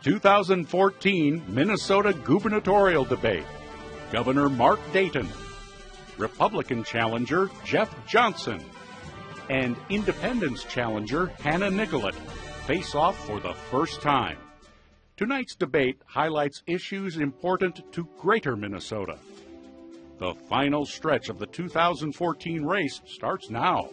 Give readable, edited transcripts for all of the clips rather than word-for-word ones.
2014 Minnesota Gubernatorial Debate. Governor Mark Dayton, Republican challenger Jeff Johnson, and Independence challenger Hannah Nicollet face off for the first time. Tonight's debate highlights issues important to Greater Minnesota. The final stretch of the 2014 race starts now.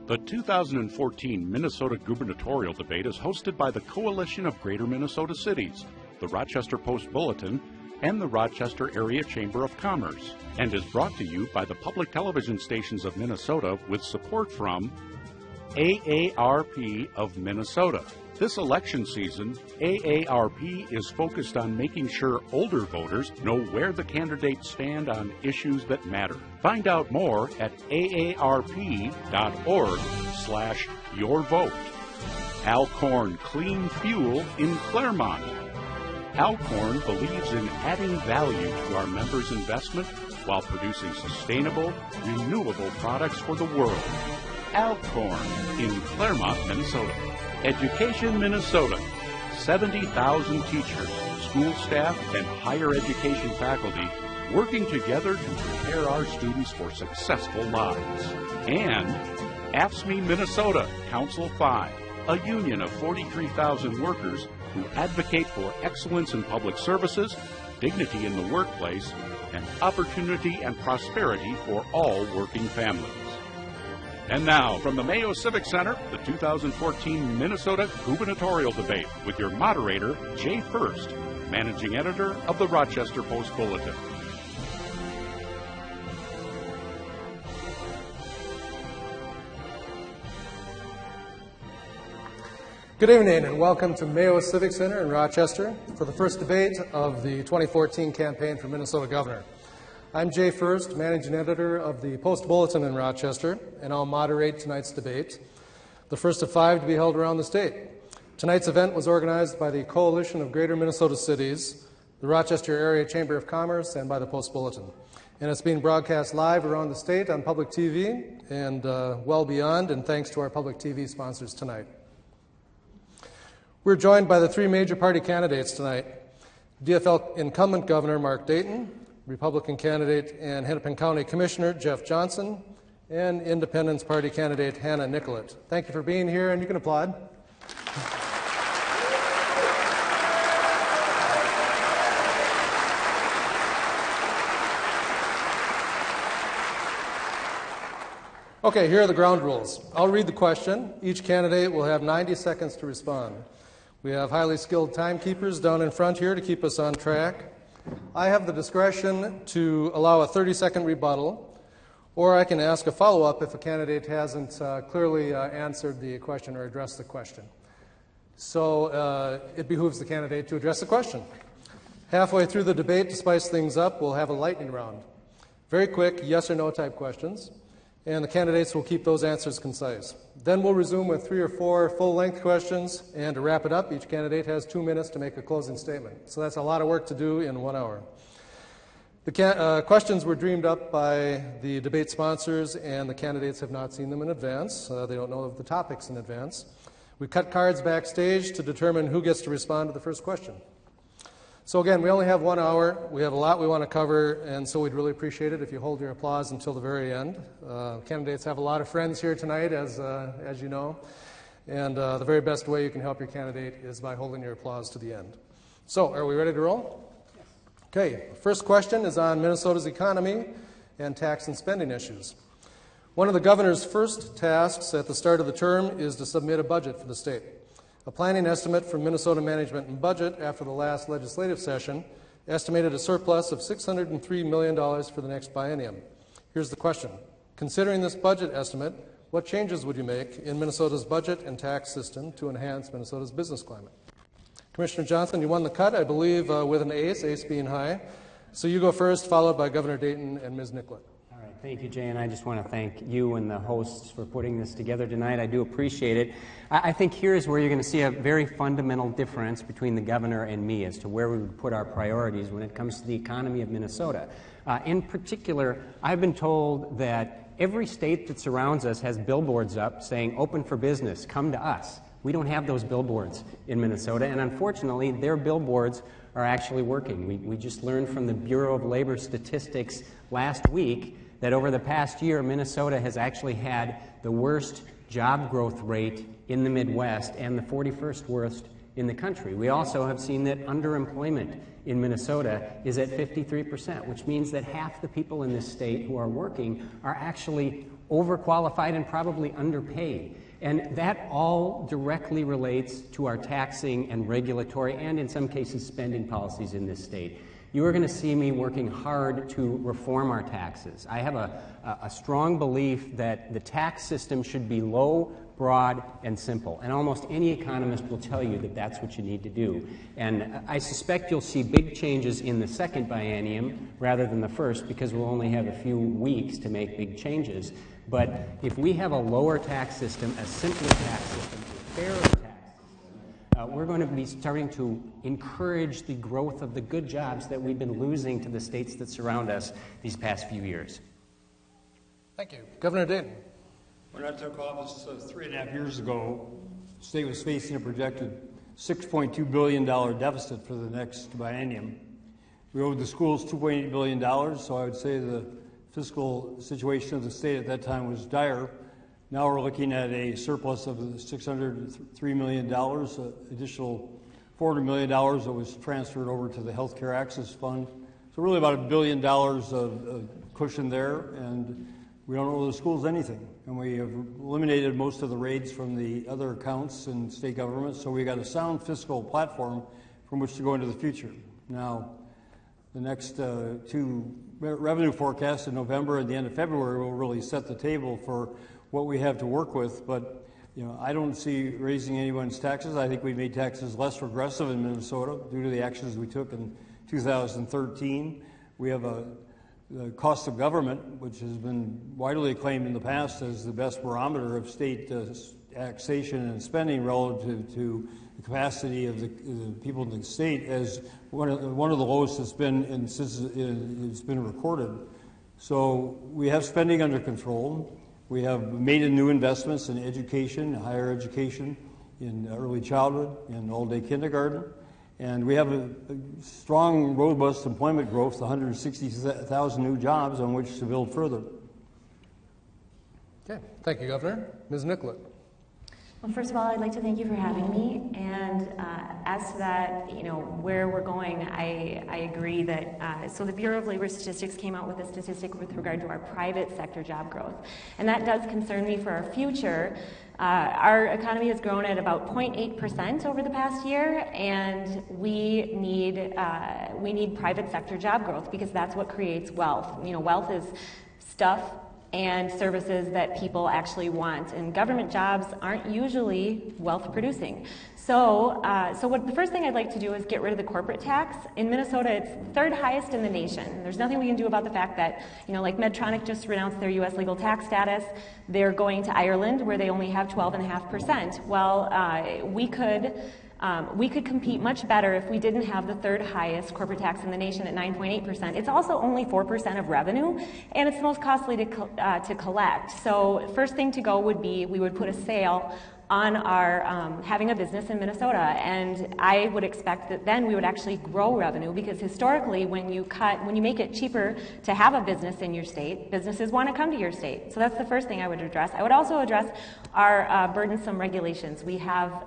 The 2014 Minnesota Gubernatorial Debate is hosted by the Coalition of Greater Minnesota Cities, the Rochester Post-Bulletin, and the Rochester Area Chamber of Commerce, and is brought to you by the public television stations of Minnesota with support from AARP of Minnesota. This election season, AARP is focused on making sure older voters know where the candidates stand on issues that matter. Find out more at aarp.org/yourvote. Alcorn Clean Fuel in Claremont. Alcorn believes in adding value to our members' investment while producing sustainable, renewable products for the world. Alcorn in Claremont, Minnesota. Education Minnesota. 70,000 teachers, school staff, and higher education faculty working together to prepare our students for successful lives. And AFSCME Minnesota, Council 5, a union of 43,000 workers who advocate for excellence in public services, dignity in the workplace, and opportunity and prosperity for all working families. And now, from the Mayo Civic Center, the 2014 Minnesota Gubernatorial Debate with your moderator, Jay Furst, managing editor of the Rochester Post-Bulletin. Good evening and welcome to Mayo Civic Center in Rochester for the first debate of the 2014 campaign for Minnesota Governor. I'm Jay Furst, managing editor of the Post-Bulletin in Rochester, and I'll moderate tonight's debate, the first of 5 to be held around the state. Tonight's event was organized by the Coalition of Greater Minnesota Cities, the Rochester Area Chamber of Commerce, and by the Post-Bulletin. And it's being broadcast live around the state on public TV and well beyond, and thanks to our public TV sponsors tonight. We're joined by the 3 major party candidates tonight: DFL incumbent Governor Mark Dayton, Republican candidate and Hennepin County Commissioner Jeff Johnson, and Independence Party candidate Hannah Nicollet. Thank you for being here, and you can applaud. Okay, here are the ground rules. I'll read the question. Each candidate will have 90 seconds to respond. We have highly skilled timekeepers down in front here to keep us on track. I have the discretion to allow a 30-second rebuttal, or I can ask a follow-up if a candidate hasn't clearly answered the question or addressed the question. So it behooves the candidate to address the question. Halfway through the debate, to spice things up, we'll have a lightning round. Very quick yes or no type questions, and the candidates will keep those answers concise. Then we'll resume with 3 or 4 full-length questions, and to wrap it up, each candidate has 2 minutes to make a closing statement. So that's a lot of work to do in 1 hour. The questions were dreamed up by the debate sponsors, and the candidates have not seen them in advance. They don't know of the topics in advance. We cut cards backstage to determine who gets to respond to the first question. So again, we only have 1 hour. We have a lot we want to cover, and so we'd really appreciate it if you hold your applause until the very end. Candidates have a lot of friends here tonight, as you know, and the very best way you can help your candidate is by holding your applause to the end. So, are we ready to roll? Yes. Okay, first question is on Minnesota's economy and tax and spending issues. One of the governor's first tasks at the start of the term is to submit a budget for the state. A planning estimate from Minnesota Management and Budget after the last legislative session estimated a surplus of $603 million for the next biennium. Here's the question. Considering this budget estimate, what changes would you make in Minnesota's budget and tax system to enhance Minnesota's business climate? Commissioner Johnson, you won the cut, I believe, with an ace being high. So you go first, followed by Governor Dayton and Ms. Nicollet. Thank you, Jay, and I just want to thank you and the hosts for putting this together tonight. I do appreciate it. I think here's where you're going to see a very fundamental difference between the governor and me as to where we would put our priorities when it comes to the economy of Minnesota. In particular, I've been told that every state that surrounds us has billboards up saying, "Open for business, come to us." We don't have those billboards in Minnesota, and unfortunately, their billboards are actually working. We just learned from the Bureau of Labor Statistics last week that over the past year, Minnesota has actually had the worst job growth rate in the Midwest and the 41st worst in the country. We also have seen that underemployment in Minnesota is at 53%, which means that half the people in this state who are working are actually overqualified and probably underpaid. And that all directly relates to our taxing and regulatory and, in some cases, spending policies in this state. You are going to see me working hard to reform our taxes. I have a strong belief that the tax system should be low, broad, and simple. And almost any economist will tell you that that's what you need to do. And I suspect you'll see big changes in the second biennium rather than the first, because we'll only have a few weeks to make big changes. But if we have a lower tax system, a simpler tax system, a fairer tax system, we're going to be starting to encourage the growth of the good jobs that we've been losing to the states that surround us these past few years. Thank you. Governor Dayton. When I took office 3.5 years ago, the state was facing a projected $6.2 billion deficit for the next biennium. We owed the schools $2.8 billion, so I would say the fiscal situation of the state at that time was dire. Now we're looking at a surplus of $603 million, additional $400 million that was transferred over to the Healthcare Access Fund. So really about $1 billion of cushion there, and we don't owe the schools anything. And we have eliminated most of the raids from the other accounts in state government, so we got a sound fiscal platform from which to go into the future. Now, the next two revenue forecasts in November and the end of February will really set the table for what we have to work with, but I don't see raising anyone's taxes. I think we made taxes less regressive in Minnesota due to the actions we took in 2013. We have the cost of government, which has been widely acclaimed in the past as the best barometer of state taxation and spending relative to the capacity of the people in the state, as one of the lowest it's been since it's been recorded. So we have spending under control. We have made new investments in education, higher education, in early childhood, in all-day kindergarten. And we have a strong, robust employment growth, 160,000 new jobs on which to build further. Okay, thank you, Governor. Ms. Nicollet. Well, first of all, I'd like to thank you for having me. And as to that, where we're going, I agree that, so the Bureau of Labor Statistics came out with a statistic with regard to our private sector job growth. And that does concern me for our future. Our economy has grown at about 0.8% over the past year, and we need private sector job growth because that's what creates wealth. Wealth is stuff and services that people actually want, and government jobs aren't usually wealth producing. So what the first thing I'd like to do is get rid of the corporate tax. In Minnesota, it's third highest in the nation. There's nothing we can do about the fact that, like Medtronic just renounced their U.S. legal tax status. They're going to Ireland, where they only have 12.5%. Well, we could compete much better if we didn't have the third highest corporate tax in the nation at 9.8%. It's also only 4% of revenue, and it's the most costly to collect. So first thing to go would be we would put a sale on our having a business in Minnesota, and I would expect that then we would actually grow revenue, because historically when you make it cheaper to have a business in your state, businesses want to come to your state. So that's the first thing I would address. I would also address our burdensome regulations. We have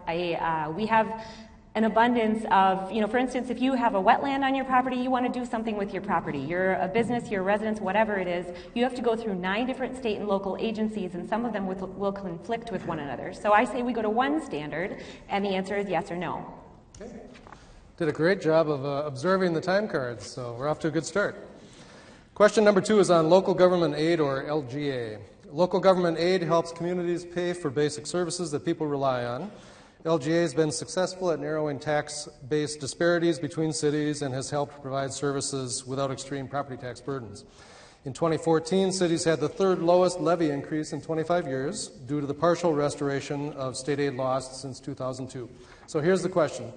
an abundance of, for instance, if you have a wetland on your property, you want to do something with your property. You're a business, you're a residence, whatever it is, you have to go through 9 different state and local agencies, and some of them will conflict with one another. So I say we go to one standard, and the answer is yes or no. Okay. Did a great job of observing the time cards, so we're off to a good start. Question number 2 is on local government aid, or LGA. Local government aid helps communities pay for basic services that people rely on. LGA has been successful at narrowing tax-based disparities between cities and has helped provide services without extreme property tax burdens. In 2014, cities had the 3rd lowest levy increase in 25 years due to the partial restoration of state aid lost since 2002. So here's the question.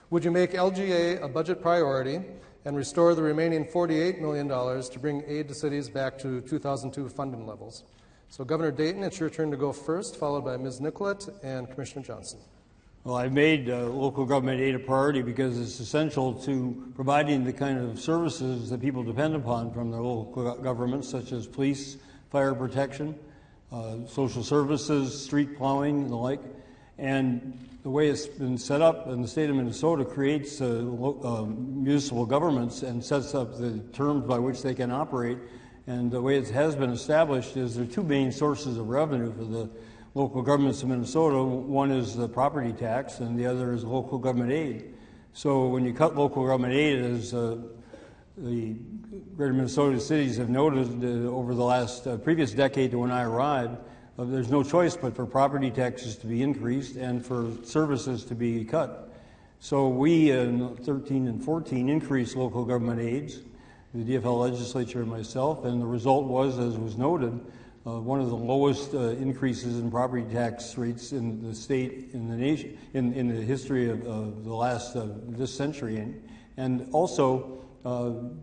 Would you make LGA a budget priority and restore the remaining $48 million to bring aid to cities back to 2002 funding levels? So Governor Dayton, it's your turn to go first, followed by Ms. Nicollet and Commissioner Johnson. Well, I've made local government aid a priority because it's essential to providing the kind of services that people depend upon from their local governments, such as police, fire protection, social services, street plowing, and the like. And the way it's been set up in the state of Minnesota creates municipal governments and sets up the terms by which they can operate. And the way it has been established is there are two main sources of revenue for the local governments of Minnesota. One is the property tax, and the other is local government aid. So when you cut local government aid, as the greater Minnesota cities have noted over the last previous decade to when I arrived, there's no choice but for property taxes to be increased and for services to be cut. So we, in 13 and 14, increased local government aids, the DFL legislature and myself, and the result was, as was noted, one of the lowest increases in property tax rates in the state, in the nation, in the history of the last this century, and also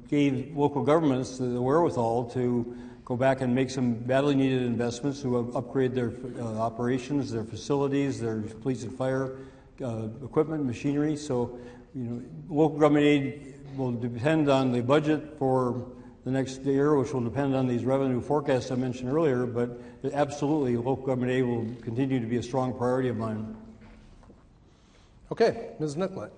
gave local governments the wherewithal to go back and make some badly needed investments to upgrade their operations, their facilities, their police and fire equipment, machinery. So, local government aid will depend on the budget for the next year, which will depend on these revenue forecasts I mentioned earlier, but absolutely local government aid will continue to be a strong priority of mine. Okay, Ms. Nicollet.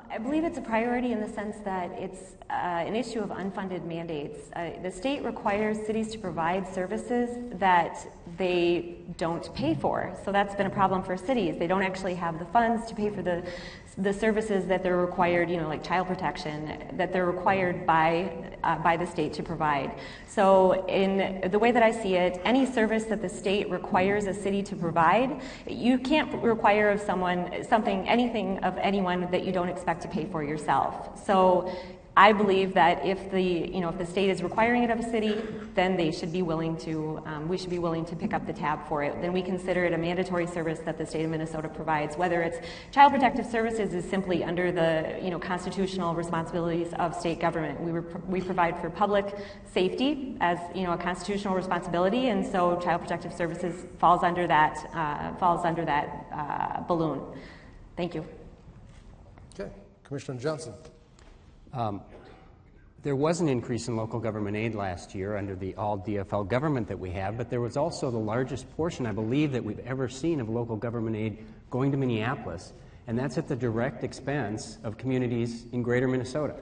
I believe it's a priority in the sense that it's an issue of unfunded mandates. The state requires cities to provide services that they don't pay for. So that's been a problem for cities. They don't actually have the funds to pay for the services that they're required, like child protection, that they're required by the state to provide. So in the way that I see it, any service that the state requires a city to provide, you can't require of anything of anyone that you don't expect to pay for yourself. So I believe that if the state is requiring it of a city, then they should be willing to, we should be willing to pick up the tab for it. Then we consider it a mandatory service that the state of Minnesota provides. Whether it's child protective services is simply under the constitutional responsibilities of state government. We provide for public safety as a constitutional responsibility, and so child protective services falls under that balloon. Thank you. Okay, Commissioner Johnson. There was an increase in local government aid last year under the all DFL government that we have, but there was also the largest portion, I believe, that we've ever seen of local government aid going to Minneapolis, and that's at the direct expense of communities in greater Minnesota.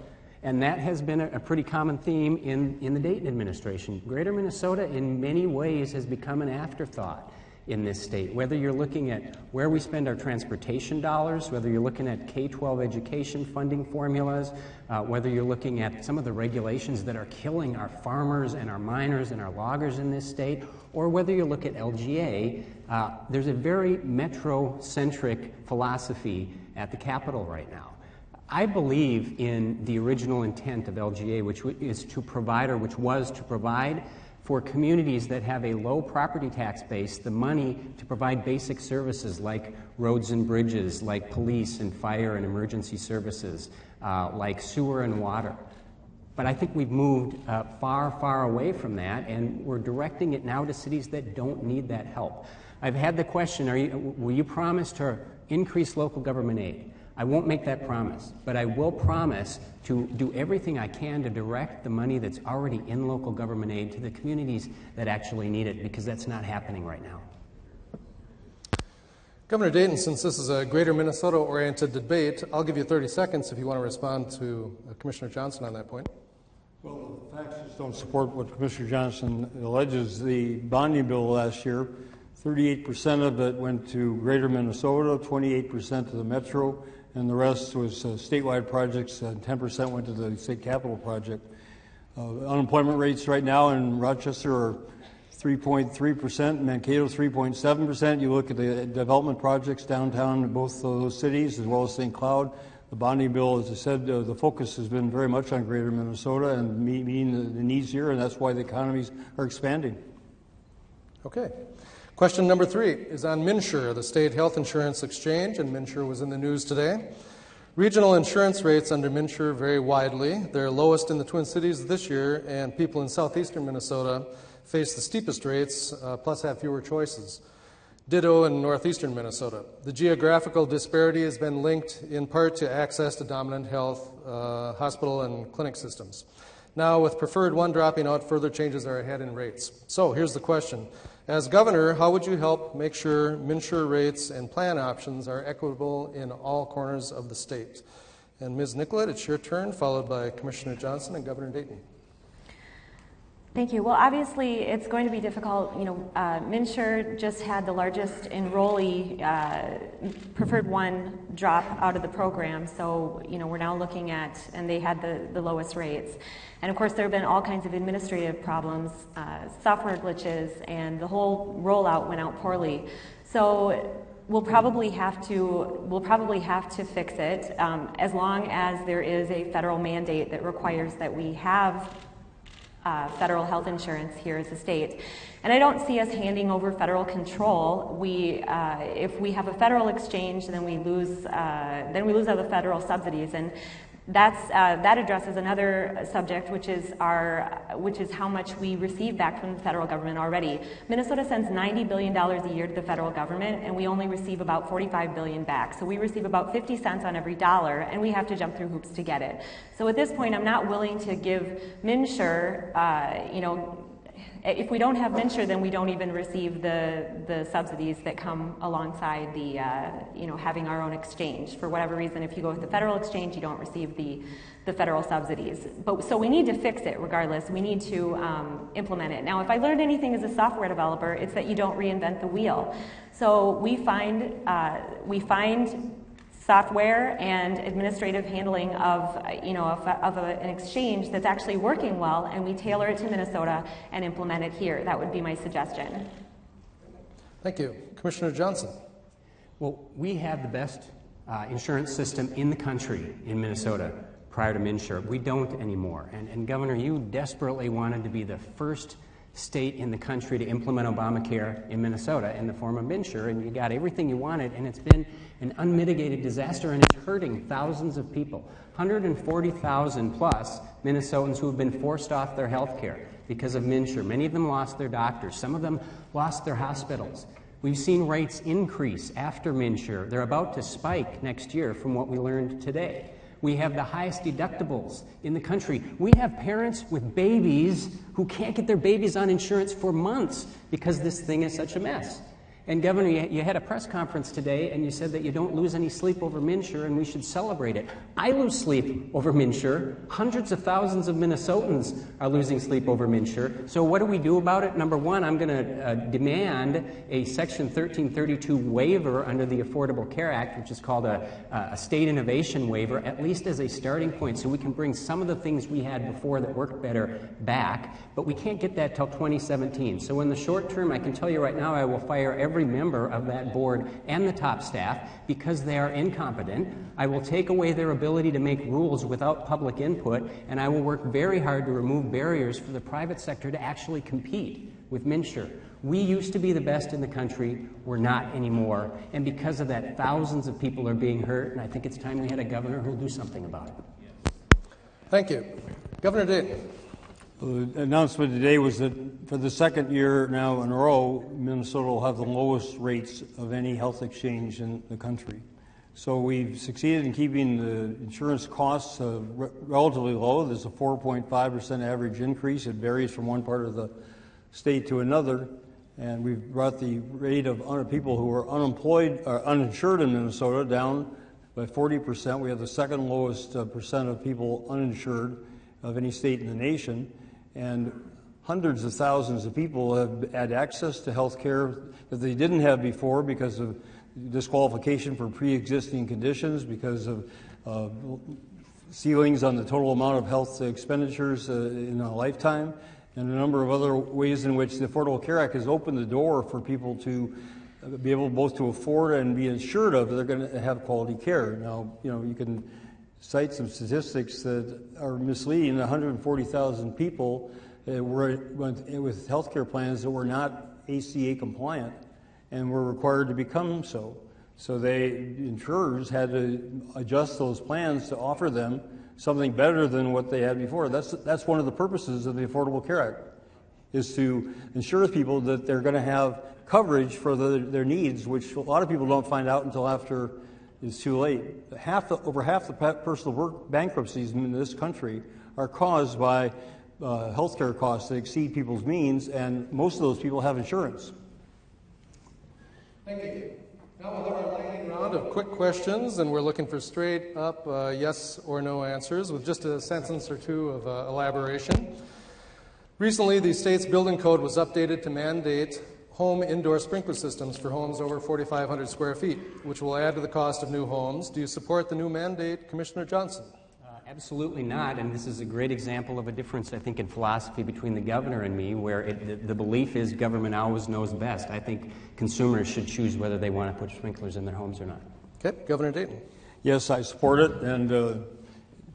And that has been a pretty common theme in the Dayton administration. Greater Minnesota, in many ways, has become an afterthought in this state. Whether you're looking at where we spend our transportation dollars, whether you're looking at K-12 education funding formulas, whether you're looking at some of the regulations that are killing our farmers and our miners and our loggers in this state, or whether you look at LGA, there's a very metro-centric philosophy at the Capitol right now. I believe in the original intent of LGA, which was to provide for communities that have a low property tax base the money to provide basic services like roads and bridges, like police and fire and emergency services, like sewer and water. But I think we've moved far, far away from that, and we're directing it now to cities that don't need that help. I've had the question, will you promise to increase local government aid? I won't make that promise, but I will promise to do everything I can to direct the money that's already in local government aid to the communities that actually need it, because that's not happening right now. Governor Dayton, since this is a greater Minnesota-oriented debate, I'll give you 30 seconds if you want to respond to Commissioner Johnson on that point. Well, the facts just don't support what Commissioner Johnson alleges. The bonding bill last year, 38% of it went to greater Minnesota, 28% to the metro, and the rest was statewide projects, and 10% went to the state capital project. Unemployment rates right now in Rochester are 3.3%, Mankato 3.7%. You look at the development projects downtown in both of those cities, as well as St. Cloud. The bonding bill, as I said, the focus has been very much on greater Minnesota and meeting the needs here, and that's why the economies are expanding. Okay. Question number 3 is on MNsure, the state health insurance exchange, and MNsure was in the news today. Regional insurance rates under MNsure vary widely. They're lowest in the Twin Cities this year, and people in southeastern Minnesota face the steepest rates, plus have fewer choices. Ditto in northeastern Minnesota. The geographical disparity has been linked in part to access to dominant health, hospital, and clinic systems. Now, with Preferred 1 dropping out, further changes are ahead in rates. So here's the question. As governor, how would you help make sure MNsure rates and plan options are equitable in all corners of the state? And Ms. Nicollet, it's your turn, followed by Commissioner Johnson and Governor Dayton. Thank you. Well, obviously, it's going to be difficult. MNsure just had the largest enrollee Preferred 1 drop out of the program, so we're now looking at, and they had the lowest rates. And of course, there have been all kinds of administrative problems, software glitches, and the whole rollout went out poorly. So we'll probably have to fix it as long as there is a federal mandate that requires that we have federal health insurance here as a state. And I don't see us handing over federal control. If we have a federal exchange, then we lose all the federal subsidies, and that addresses another subject, which is how much we receive back from the federal government already. Minnesota sends $90 billion a year to the federal government, and we only receive about $45 billion back. So we receive about 50 cents on every dollar, and we have to jump through hoops to get it. So at this point, I'm not willing to give MNsure, if we don't have MNsure, then we don't even receive the subsidies that come alongside the, having our own exchange. For whatever reason, if you go with the federal exchange, you don't receive the federal subsidies. So we need to fix it regardless. We need to implement it. Now, if I learned anything as a software developer, it's that you don't reinvent the wheel. So we find software and administrative handling of an exchange that's actually working well, and we tailor it to Minnesota and implement it here. That would be my suggestion. Thank you. Commissioner Johnson. Well, we had the best insurance system in the country in Minnesota prior to MNsure. We don't anymore. And Governor, you desperately wanted to be the first state in the country to implement Obamacare in Minnesota in the form of MNsure, and you got everything you wanted, and it's been an unmitigated disaster, and it's hurting thousands of people. 140,000 plus Minnesotans who have been forced off their health care because of MNsure. Many of them lost their doctors. Some of them lost their hospitals. We've seen rates increase after MNsure. They're about to spike next year from what we learned today. We have the highest deductibles in the country. We have parents with babies who can't get their babies on insurance for months because this thing is such a mess. And Governor, you had a press conference today, and you said that you don't lose any sleep over MNsure, and we should celebrate it. I lose sleep over MNsure. Hundreds of thousands of Minnesotans are losing sleep over MNsure. So what do we do about it? Number one, I'm going to demand a Section 1332 waiver under the Affordable Care Act, which is called a state innovation waiver, at least as a starting point, so we can bring some of the things we had before that worked better back. But we can't get that till 2017. So in the short term, I can tell you right now, I will fire every member of that board and the top staff because they are incompetent. I will take away their ability to make rules without public input, and I will work very hard to remove barriers for the private sector to actually compete with MNsure. We used to be the best in the country. We're not anymore. And because of that, thousands of people are being hurt, and I think it's time we had a governor who will do something about it. Thank you. Governor Dayton. The announcement today was that for the second year now in a row, Minnesota will have the lowest rates of any health exchange in the country. So we've succeeded in keeping the insurance costs relatively low. There's a 4.5% average increase. It varies from one part of the state to another. And we've brought the rate of people who are unemployed or uninsured in Minnesota down by 40%. We have the second lowest percent of people uninsured of any state in the nation. And hundreds of thousands of people have had access to health care that they didn't have before because of disqualification for pre-existing conditions, because of ceilings on the total amount of health expenditures in a lifetime, and a number of other ways in which the Affordable Care Act has opened the door for people to be able both to afford and be assured of that they're going to have quality care. Now, you can cite some statistics that are misleading. 140,000 people went with health care plans that were not ACA compliant and were required to become so. So insurers had to adjust those plans to offer them something better than what they had before. That's one of the purposes of the Affordable Care Act. is to ensure people that they're going to have coverage for their needs, which a lot of people don't find out until after it's too late. Over half the personal bankruptcies in this country are caused by health care costs that exceed people's means, and most of those people have insurance. Thank you. Now we'll have our lightning round of quick questions, and we're looking for straight up yes or no answers with just a sentence or two of elaboration. Recently, the state's building code was updated to mandate home indoor sprinkler systems for homes over 4,500 square feet, which will add to the cost of new homes. Do you support the new mandate, Commissioner Johnson? Absolutely not, and this is a great example of a difference, I think, in philosophy between the governor and me, where the belief is government always knows best. I think consumers should choose whether they want to put sprinklers in their homes or not. Okay, Governor Dayton. Yes, I support it, and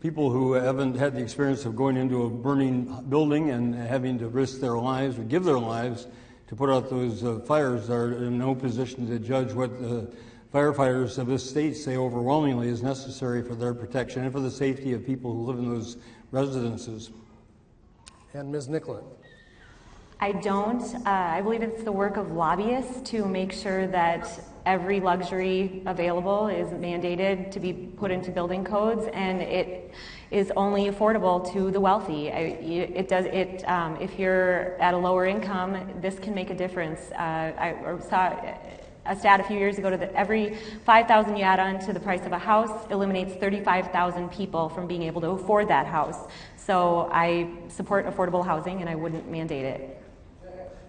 people who haven't had the experience of going into a burning building and having to risk their lives or give their lives to put out those fires are in no position to judge what the firefighters of this state say overwhelmingly is necessary for their protection and for the safety of people who live in those residences. And Ms. Nicollet. I don't. I believe it's the work of lobbyists to make sure that every luxury available is mandated to be put into building codes, and it is only affordable to the wealthy. If you're at a lower income, this can make a difference. I saw a stat a few years ago that every $5,000 you add on to the price of a house eliminates 35,000 people from being able to afford that house. So I support affordable housing, and I wouldn't mandate it.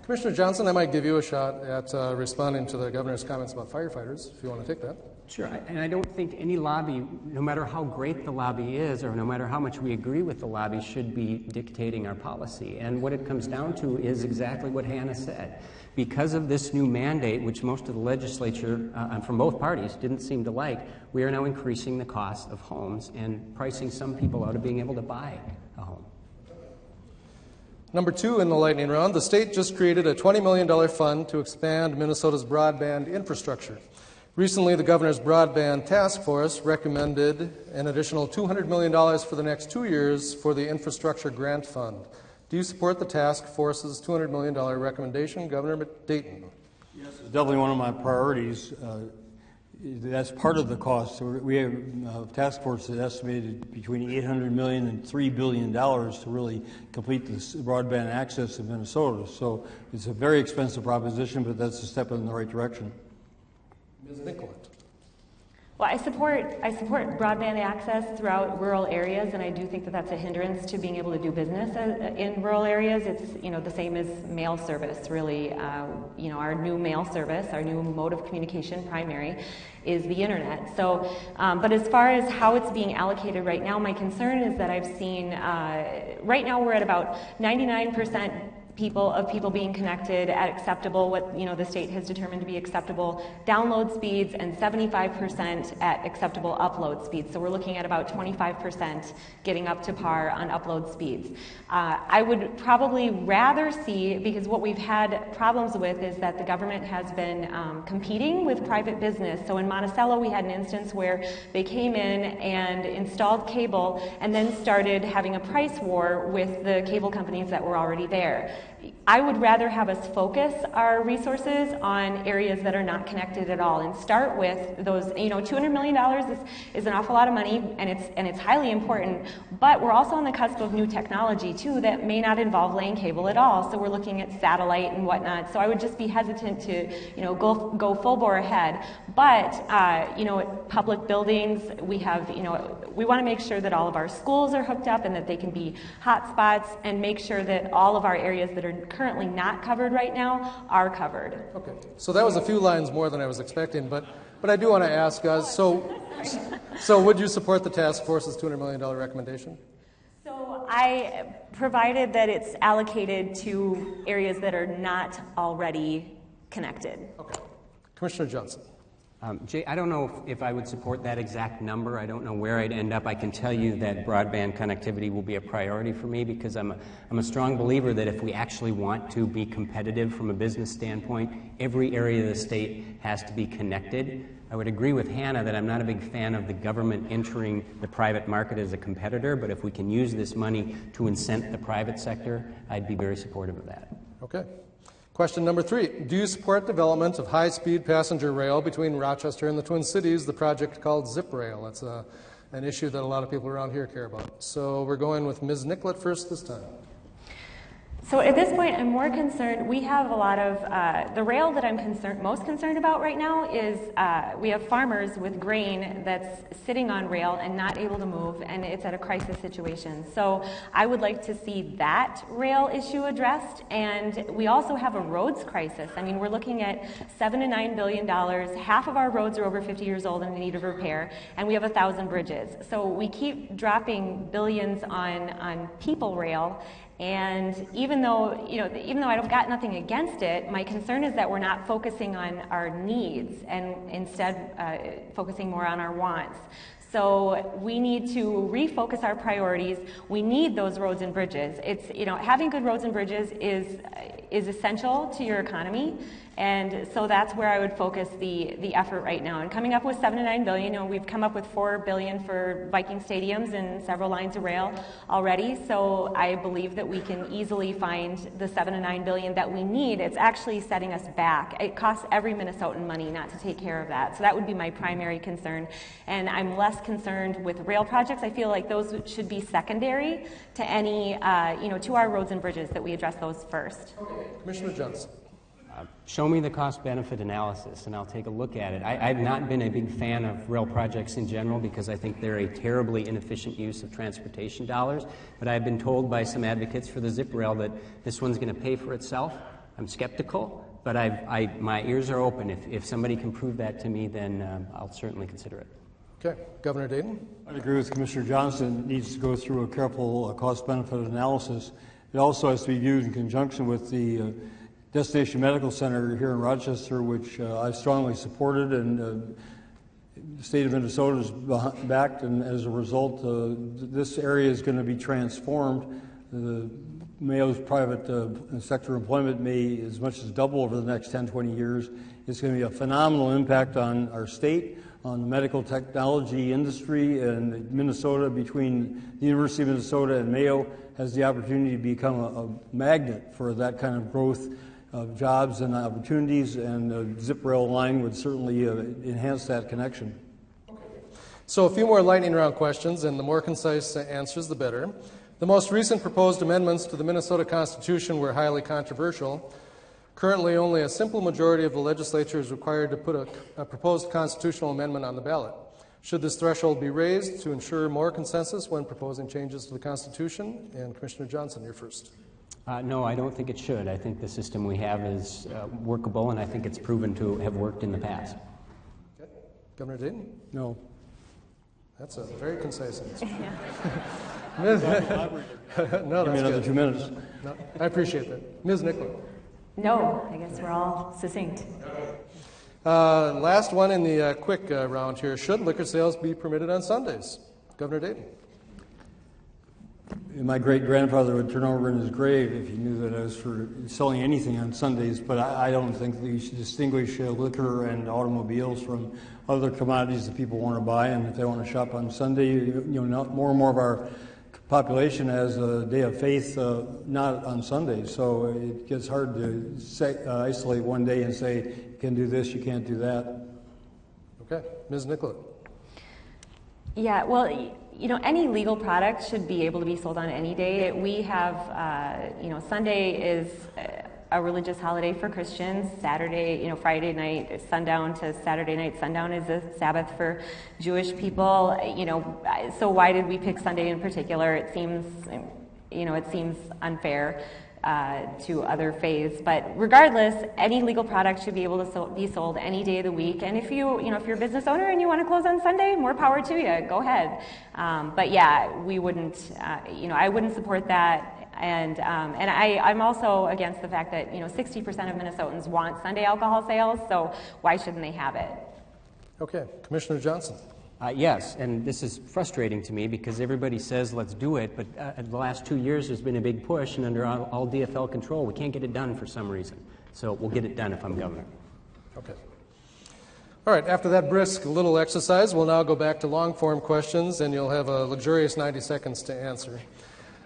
Commissioner Johnson, I might give you a shot at responding to the governor's comments about firefighters, if you want to take that. Sure, and I don't think any lobby, no matter how great the lobby is or no matter how much we agree with the lobby, should be dictating our policy. And what it comes down to is exactly what Hannah said. Because of this new mandate, which most of the legislature from both parties didn't seem to like, we are now increasing the cost of homes and pricing some people out of being able to buy a home. Number 2 in the lightning round, the state just created a $20 million fund to expand Minnesota's broadband infrastructure. Recently, the governor's broadband task force recommended an additional $200 million for the next 2 years for the infrastructure grant fund. Do you support the task force's $200 million recommendation, Governor Dayton? Yes, it's definitely one of my priorities. That's part of the cost. So we have a task force that estimated between $800 million and $3 billion to really complete this broadband access in Minnesota. So it's a very expensive proposition, but that's a step in the right direction. Ms. Nicollet. Well, I support broadband access throughout rural areas, and I do think that that's a hindrance to being able to do business in rural areas. It's the same as mail service, really. Our new mail service, our new mode of communication, primary, is the internet. So, but as far as how it's being allocated right now, my concern is that I've seen right now we're at about 99% people being connected at acceptable, what the state has determined to be acceptable download speeds, and 75% at acceptable upload speeds. So we're looking at about 25% getting up to par on upload speeds. I would probably rather see, because what we've had problems with is that the government has been competing with private business. So in Monticello, we had an instance where they came in and installed cable and then started having a price war with the cable companies that were already there. I would rather have us focus our resources on areas that are not connected at all and start with those. $200 million is an awful lot of money, and it's highly important, but we're also on the cusp of new technology too that may not involve laying cable at all. So we're looking at satellite and whatnot. So I would just be hesitant to go full bore ahead. But public buildings, we have we want to make sure that all of our schools are hooked up and that they can be hot spots, and make sure that all of our areas that are currently not covered right now are covered. Okay, so that was a few lines more than I was expecting, but I do want to ask us, so would you support the task force's $200 million recommendation? So I provided that it's allocated to areas that are not already connected. Okay. Commissioner Johnson. Jay, I don't know if I would support that exact number. I don't know where I'd end up. I can tell you that broadband connectivity will be a priority for me, because I'm a strong believer that if we actually want to be competitive from a business standpoint, every area of the state has to be connected. I would agree with Hannah that I'm not a big fan of the government entering the private market as a competitor, but if we can use this money to incent the private sector, I'd be very supportive of that. Okay. Question number 3. Do you support development of high-speed passenger rail between Rochester and the Twin Cities, the project called Zip Rail? That's an issue that a lot of people around here care about. So we're going with Ms. Nicollet first this time. So at this point, I'm more concerned. We have a lot of the rail that I'm most concerned about right now is we have farmers with grain that's sitting on rail and not able to move, and it's at a crisis situation. So I would like to see that rail issue addressed, and we also have a roads crisis. I mean, we're looking at $7 to $9 billion. Half of our roads are over 50 years old and in need of repair, and we have 1,000 bridges. So we keep dropping billions on people rail. And even though I've got nothing against it, my concern is that we're not focusing on our needs and instead focusing more on our wants. So we need to refocus our priorities. We need those roads and bridges. It's, having good roads and bridges is essential to your economy. And so that's where I would focus the effort right now. And coming up with $7 to $9 billion, we've come up with $4 billion for Viking stadiums and several lines of rail already. So I believe that we can easily find the $7 to $9 billion that we need. It's actually setting us back. It costs every Minnesotan money not to take care of that. So that would be my primary concern. And I'm less concerned with rail projects. I feel like those should be secondary to any, to our roads and bridges, that we address those first. Okay. Commissioner Johnson. Show me the cost-benefit analysis, and I'll take a look at it. I've not been a big fan of rail projects in general because I think they're a terribly inefficient use of transportation dollars, but I've been told by some advocates for the Zip Rail that this one's going to pay for itself. I'm skeptical, but my ears are open. If somebody can prove that to me, then I'll certainly consider it. Okay. Governor Dayton? I'd agree with Commissioner Johnson. It needs to go through a careful cost-benefit analysis. It also has to be viewed in conjunction with the Destination Medical Center here in Rochester, which I've strongly supported, and the state of Minnesota is backed, and as a result, this area is going to be transformed. The Mayo's private sector employment may as much as double over the next 10, 20 years. It's going to be a phenomenal impact on our state, on the medical technology industry, and Minnesota, between the University of Minnesota and Mayo, has the opportunity to become a magnet for that kind of growth of jobs and opportunities, and a Zip Rail line would certainly enhance that connection. So a few more lightning round questions, and the more concise answers, the better. The most recent proposed amendments to the Minnesota Constitution were highly controversial. Currently, only a simple majority of the legislature is required to put a proposed constitutional amendment on the ballot. Should this threshold be raised to ensure more consensus when proposing changes to the Constitution? And Commissioner Johnson, you're first. No, I don't think it should. I think the system we have is workable, and I think it's proven to have worked in the past. Okay. Governor Dayton? No. That's a very concise answer. Yeah. No, Give me another good. 2 minutes. No, I appreciate that. Ms. Nicollet? No, I guess we're all succinct. Last one in the quick round here. Should liquor sales be permitted on Sundays? Governor Dayton? My great-grandfather would turn over in his grave if he knew that I was for selling anything on Sundays, but I don't think that you should distinguish liquor and automobiles from other commodities that people want to buy, and if they want to shop on Sunday, more and more of our population has a day of faith not on Sundays, so it gets hard to isolate one day and say, you can do this, you can't do that. Okay. Ms. Nicollet? Yeah, well, any legal product should be able to be sold on any day. We have, Sunday is a religious holiday for Christians. Saturday, Friday night sundown to Saturday night sundown is a Sabbath for Jewish people. So why did we pick Sunday in particular? It seems unfair to other faiths. But regardless, any legal product should be able to be sold any day of the week. And if you're a business owner and you want to close on Sunday, more power to you. Go ahead. But yeah, we wouldn't. I wouldn't support that. And I'm also against the fact that 60% of Minnesotans want Sunday alcohol sales. So why shouldn't they have it? Okay, Commissioner Johnson. Yes, and this is frustrating to me because everybody says let's do it, but the last 2 years there's been a big push, and under all DFL control, we can't get it done for some reason. So we'll get it done if I'm governor. Okay. All right, after that brisk little exercise, we'll now go back to long-form questions, and you'll have a luxurious 90 seconds to answer.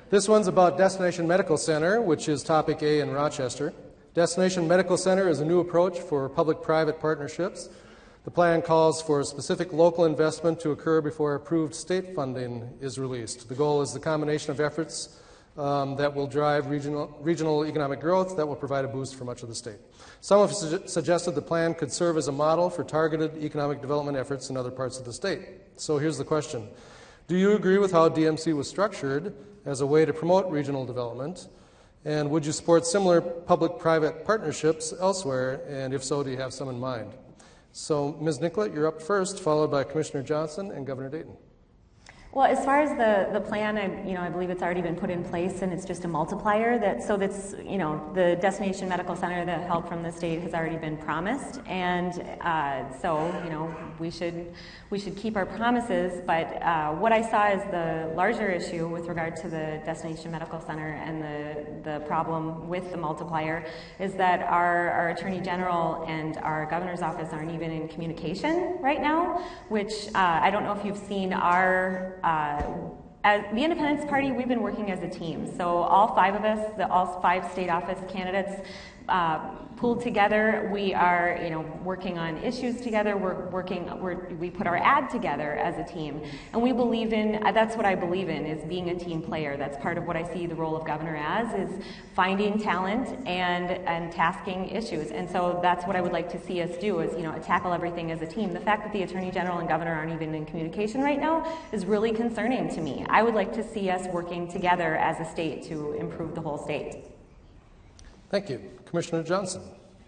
This one's about Destination Medical Center, which is topic A in Rochester. Destination Medical Center is a new approach for public-private partnerships. The plan calls for specific local investment to occur before approved state funding is released. The goal is the combination of efforts that will drive regional economic growth that will provide a boost for much of the state. Some have suggested the plan could serve as a model for targeted economic development efforts in other parts of the state. So here's the question. Do you agree with how DMC was structured as a way to promote regional development? And would you support similar public-private partnerships elsewhere? And if so, do you have some in mind? So, Ms. Nicollet, you're up first, followed by Commissioner Johnson and Governor Dayton. Well, as far as the plan, I believe it's already been put in place, and it's just a multiplier. The Destination Medical Center, the help from the state has already been promised, and we should keep our promises. But what I saw as the larger issue with regard to the Destination Medical Center and the problem with the multiplier is that our Attorney General and our Governor's office aren't even in communication right now, which I don't know if you've seen as the Independence Party, we've been working as a team. So all five of us, all five state office candidates, pooled together. We are, working on issues together. We put our ad together as a team, and we believe in. That's what I believe in, is being a team player. That's part of what I see the role of governor as, is finding talent and tasking issues. And so that's what I would like to see us do, is tackle everything as a team. The fact that the Attorney General and Governor aren't even in communication right now is really concerning to me. I would like to see us working together as a state to improve the whole state. Thank you. Commissioner Johnson.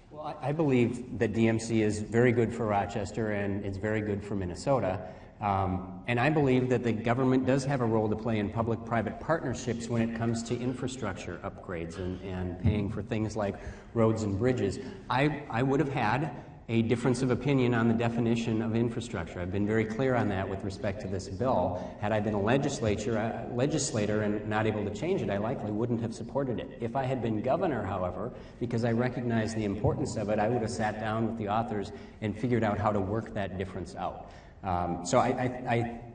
Well, I believe that DMC is very good for Rochester and it's very good for Minnesota. And I believe that the government does have a role to play in public-private partnerships when it comes to infrastructure upgrades and paying for things like roads and bridges. I would have had a difference of opinion on the definition of infrastructure. I've been very clear on that with respect to this bill. Had I been a legislator and not able to change it, I likely wouldn't have supported it. If I had been governor, however, because I recognize the importance of it, I would have sat down with the authors and figured out how to work that difference out. So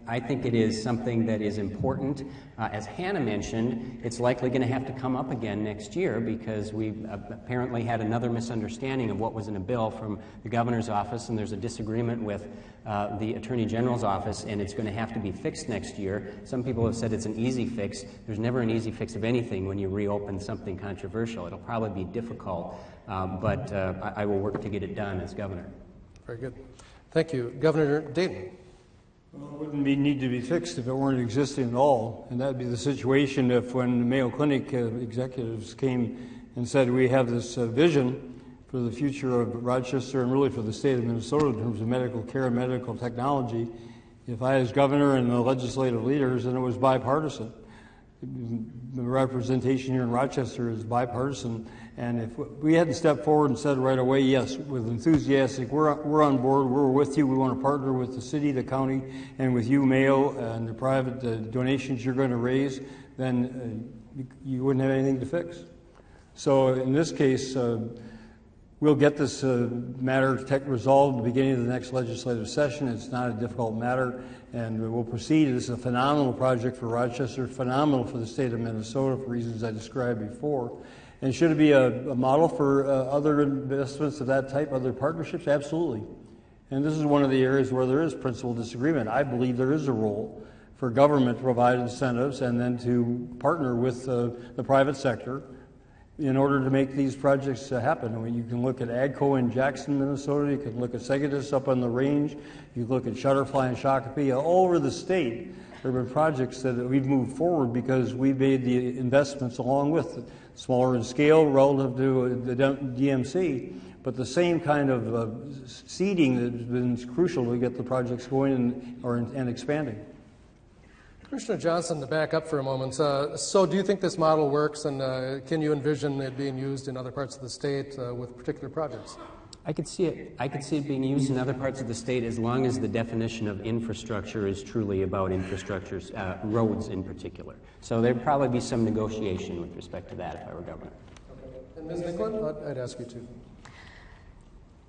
I think it is something that is important. As Hannah mentioned, it's likely going to have to come up again next year because we've apparently had another misunderstanding of what was in a bill from the governor's office, and there's a disagreement with the Attorney General's office, and it's going to have to be fixed next year. Some people have said it's an easy fix. There's never an easy fix of anything when you reopen something controversial. It'll probably be difficult, but I will work to get it done as governor. Very good. Thank you. Governor Dayton. Well, it wouldn't need to be fixed if it weren't existing at all. And that would be the situation if when the Mayo Clinic executives came and said, we have this vision for the future of Rochester and really for the state of Minnesota in terms of medical care and medical technology. If I, as governor and the legislative leaders, and it was bipartisan. The representation here in Rochester is bipartisan. And if we hadn't stepped forward and said right away, yes, with enthusiastic, we're on board, we're with you, we want to partner with the city, the county, and with you, Mayo, and the private donations you're going to raise, then you wouldn't have anything to fix. So in this case, we'll get this matter resolved at the beginning of the next legislative session. It's not a difficult matter, and we'll proceed. This is a phenomenal project for Rochester, phenomenal for the state of Minnesota for reasons I described before. And should it be a model for other investments of that type, other partnerships? Absolutely. And this is one of the areas where there is principal disagreement. I believe there is a role for government to provide incentives and then to partner with the private sector in order to make these projects happen. I mean, you can look at AGCO in Jackson, Minnesota. You can look at Segedus up on the range. You can look at Shutterfly and Shakopee. All over the state, there have been projects that we've moved forward because we made the investments along with it. Smaller in scale relative to the DMC, but the same kind of seeding that has been crucial to get the projects going and expanding. Commissioner Johnson, to back up for a moment, so do you think this model works, and can you envision it being used in other parts of the state with particular projects? I could see it being used in other parts of the state as long as the definition of infrastructure is truly about infrastructures, roads in particular. So there'd probably be some negotiation with respect to that if I were governor. Okay. And Ms. Nicollet, I'd ask you to.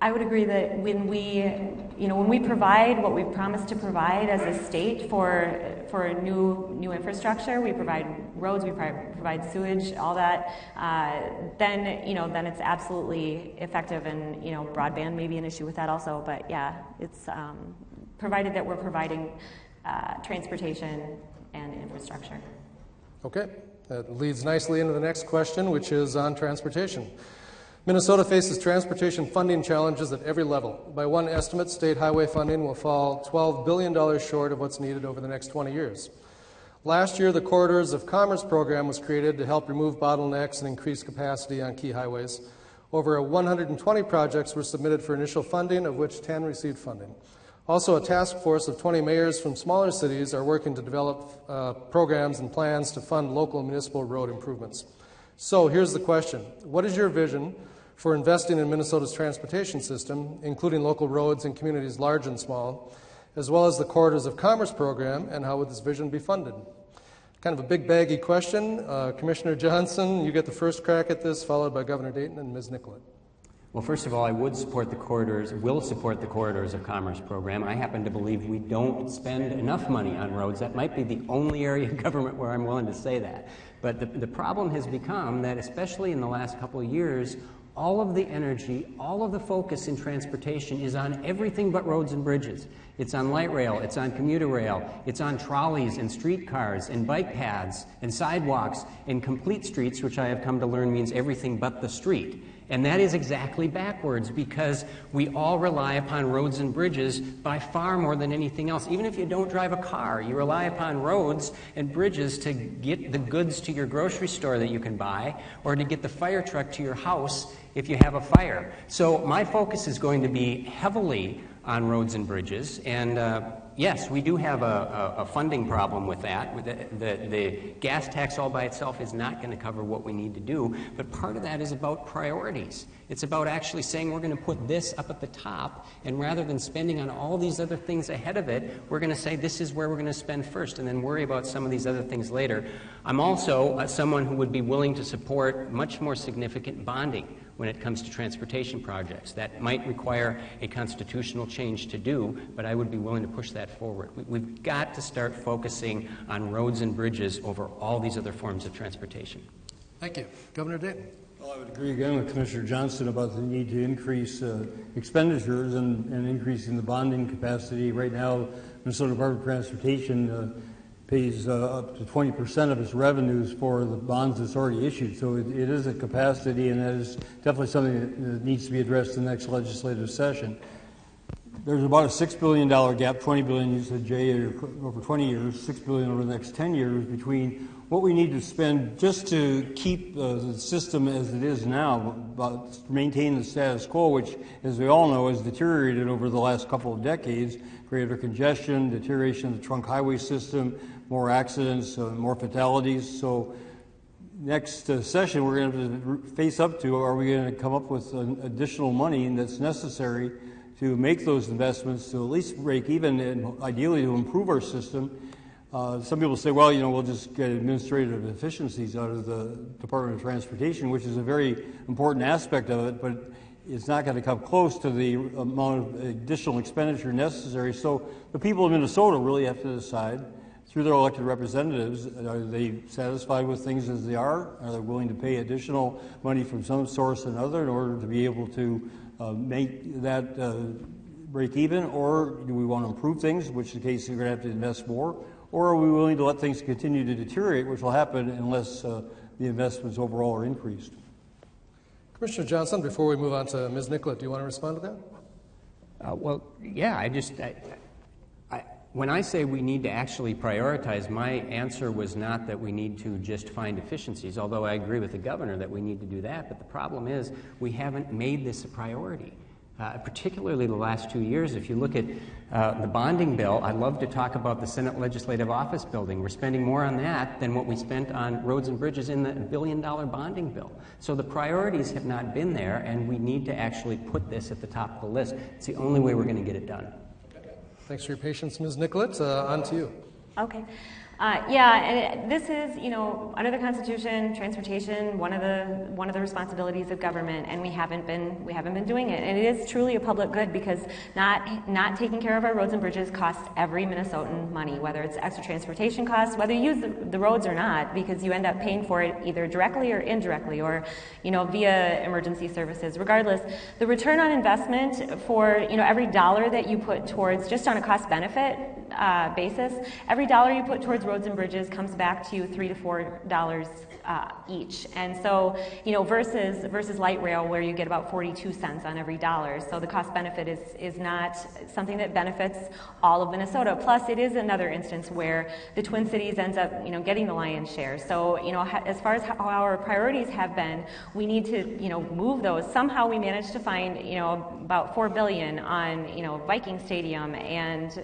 I would agree that when we provide what we've promised to provide as a state for new infrastructure, we provide roads, we provide sewage, all that, then it's absolutely effective, and broadband may be an issue with that also. But yeah, it's provided that we're providing transportation and infrastructure. Okay, that leads nicely into the next question, which is on transportation. Minnesota faces transportation funding challenges at every level. By one estimate, state highway funding will fall $12 billion short of what's needed over the next 20 years. Last year, the Corridors of Commerce program was created to help remove bottlenecks and increase capacity on key highways. Over 120 projects were submitted for initial funding, of which 10 received funding. Also, a task force of 20 mayors from smaller cities are working to develop programs and plans to fund local municipal road improvements. So here's the question. What is your vision for investing in Minnesota's transportation system, including local roads in communities large and small, as well as the Corridors of Commerce program, and how would this vision be funded? Kind of a big baggy question. Commissioner Johnson, you get the first crack at this, followed by Governor Dayton and Ms. Nicollet. Well, first of all, I will support the Corridors of Commerce program. I happen to believe we don't spend enough money on roads. That might be the only area of government where I'm willing to say that. But the problem has become that, especially in the last couple of years, all of the energy, all of the focus in transportation is on everything but roads and bridges. It's on light rail, it's on commuter rail, it's on trolleys and streetcars and bike paths and sidewalks and complete streets, which I have come to learn means everything but the street. And that is exactly backwards, because we all rely upon roads and bridges by far more than anything else. Even if you don't drive a car, you rely upon roads and bridges to get the goods to your grocery store that you can buy, or to get the fire truck to your house if you have a fire. So my focus is going to be heavily on roads and bridges, and yes, we do have a funding problem with that. The gas tax all by itself is not going to cover what we need to do, but part of that is about priorities. It's about actually saying we're going to put this up at the top, and rather than spending on all these other things ahead of it, we're going to say this is where we're going to spend first, and then worry about some of these other things later. I'm also someone who would be willing to support much more significant bonding when it comes to transportation projects. That might require a constitutional change to do, but I would be willing to push that forward. We've got to start focusing on roads and bridges over all these other forms of transportation. Thank you. Governor Dayton. Well, I would agree again with Commissioner Johnson about the need to increase expenditures and increasing the bonding capacity. Right now, Minnesota Department of Transportation pays up to 20% of its revenues for the bonds that's already issued. So it is a capacity, and that is definitely something that needs to be addressed in the next legislative session. There's about a $6 billion gap, $20 billion, you said, Jay, over 20 years, $6 billion over the next 10 years between what we need to spend just to keep the system as it is now, maintain the status quo, which, as we all know, has deteriorated over the last couple of decades. Greater congestion, deterioration of the trunk highway system, more accidents, more fatalities. So next session we're going to have to face up to, are we going to come up with additional money that's necessary to make those investments to at least break even and ideally to improve our system. Some people say, well, we'll just get administrative efficiencies out of the Department of Transportation, which is a very important aspect of it, but it's not going to come close to the amount of additional expenditure necessary. So the people of Minnesota really have to decide through their elected representatives, are they satisfied with things as they are? Are they willing to pay additional money from some source or another in order to be able to make that break even? Or do we want to improve things, in which the case you're going to have to invest more? Or are we willing to let things continue to deteriorate, which will happen unless the investments overall are increased? Commissioner Johnson, before we move on to Ms. Nicollet, do you want to respond to that? Well, yeah, when I say we need to actually prioritize, my answer was not that we need to just find efficiencies, although I agree with the governor that we need to do that. But the problem is we haven't made this a priority, particularly the last 2 years. If you look at the bonding bill, I love to talk about the Senate Legislative Office Building. We're spending more on that than what we spent on roads and bridges in the $1 billion bonding bill. So the priorities have not been there, and we need to actually put this at the top of the list. It's the only way we're going to get it done. Thanks for your patience, Ms. Nicollet. On to you. Okay. Yeah, and this is, under the Constitution, transportation, one of the responsibilities of government, and we haven't been doing it. And it is truly a public good, because not taking care of our roads and bridges costs every Minnesotan money, whether it's extra transportation costs, whether you use the roads or not, because you end up paying for it either directly or indirectly, or via emergency services. Regardless, the return on investment for every dollar that you put towards, just on a cost benefit basis, every dollar you put towards roads and bridges comes back to you $3 to $4 each. And so, versus light rail, where you get about 42 cents on every dollar. So the cost benefit is not something that benefits all of Minnesota. Plus, it is another instance where the Twin Cities ends up, getting the lion's share. So, as far as how our priorities have been, we need to, move those. Somehow we managed to find, about $4 billion on, Viking Stadium and,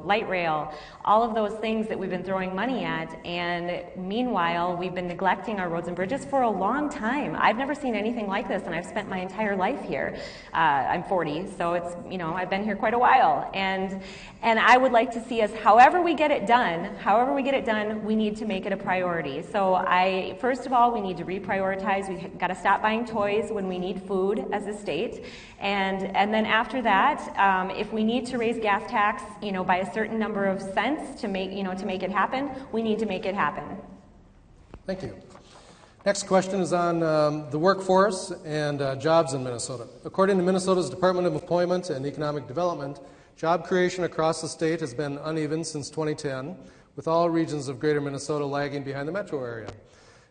light rail, all of those things that we've been throwing money at. And meanwhile, we've been neglecting our roads and bridges for a long time. I've never seen anything like this, and I've spent my entire life here. I'm 40, so it's, I've been here quite a while. And I would like to see us, however we get it done, we need to make it a priority. So first of all, we need to reprioritize. We've got to stop buying toys when we need food as a state. And then after that, if we need to raise gas tax, by a certain number of cents to make it happen, we need to make it happen. Thank you. Next question is on the workforce and jobs in Minnesota. According to Minnesota's Department of Employment and Economic Development, job creation across the state has been uneven since 2010, with all regions of greater Minnesota lagging behind the metro area.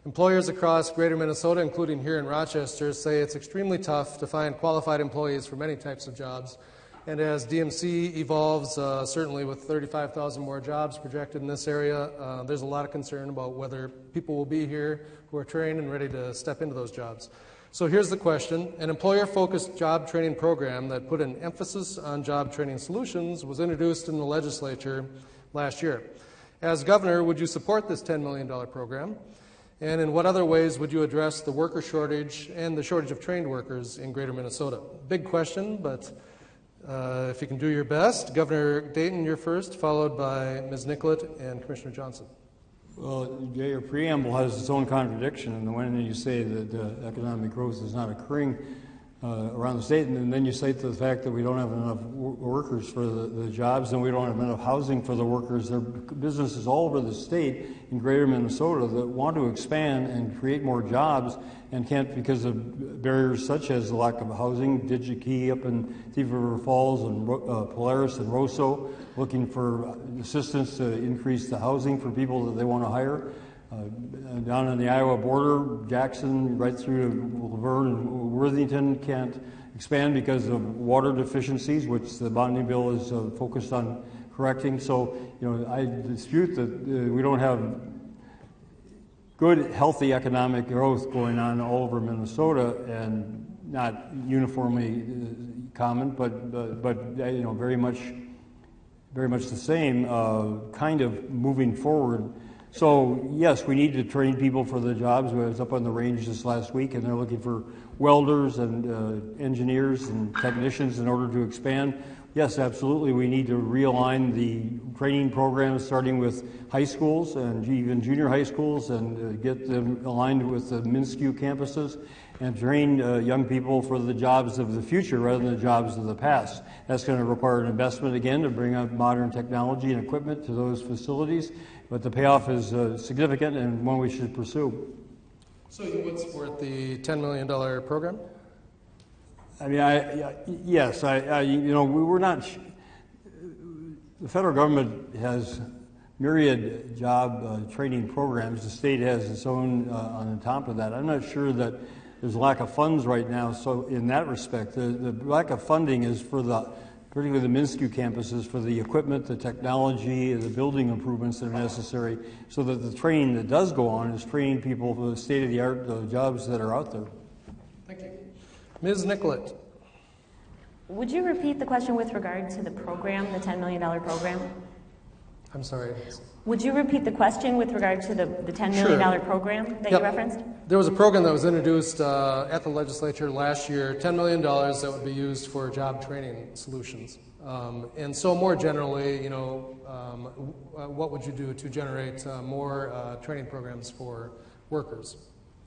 Employers across greater Minnesota, including here in Rochester, say it's extremely tough to find qualified employees for many types of jobs. And as DMC evolves, certainly with 35,000 more jobs projected in this area, there's a lot of concern about whether people will be here who are trained and ready to step into those jobs. So here's the question. An employer-focused job training program that put an emphasis on job training solutions was introduced in the legislature last year. As governor, would you support this $10 million program? And in what other ways would you address the worker shortage and the shortage of trained workers in greater Minnesota? Big question, but if you can do your best. Governor Dayton, you're first, followed by Ms. Nicollet and Commissioner Johnson. Well, your preamble has its own contradiction, and when you say that economic growth is not occurring around the state, and then you cite the fact that we don't have enough workers for the jobs, and we don't have enough housing for the workers. There are businesses all over the state in greater Minnesota that want to expand and create more jobs and can't because of barriers such as the lack of housing. DigiKey up in Thief River Falls and Polaris and Rosso looking for assistance to increase the housing for people that they want to hire. Down on the Iowa border, Jackson, right through to Laverne and Worthington can't expand because of water deficiencies, which the bonding bill is focused on correcting. So, I dispute that we don't have good, healthy economic growth going on all over Minnesota, and not uniformly common, but very much the same, kind of moving forward. So, yes, we need to train people for the jobs. I was up on the range this last week, and they're looking for welders and engineers and technicians in order to expand. Yes, absolutely, we need to realign the training programs, starting with high schools and even junior high schools, and get them aligned with the MNSCU campuses, and train young people for the jobs of the future rather than the jobs of the past. That's going to require an investment, again, to bring up modern technology and equipment to those facilities. But the payoff is significant and one we should pursue. So you would support the $10 million program? I mean, yes. We're not. The federal government has myriad job training programs. The state has its own on top of that. I'm not sure that there's a lack of funds right now. So in that respect, the lack of funding is for particularly the MNSCU campuses, for the equipment, the technology, the building improvements that are necessary, so that the training that does go on is training people for the state-of-the-art jobs that are out there. Thank you. Ms. Nicollet. Would you repeat the question with regard to the program, the $10 million program? I'm sorry. Would you repeat the question with regard to the $10 million program that you referenced? There was a program that was introduced at the legislature last year, $10 million that would be used for job training solutions. And so more generally, you know, what would you do to generate more training programs for workers?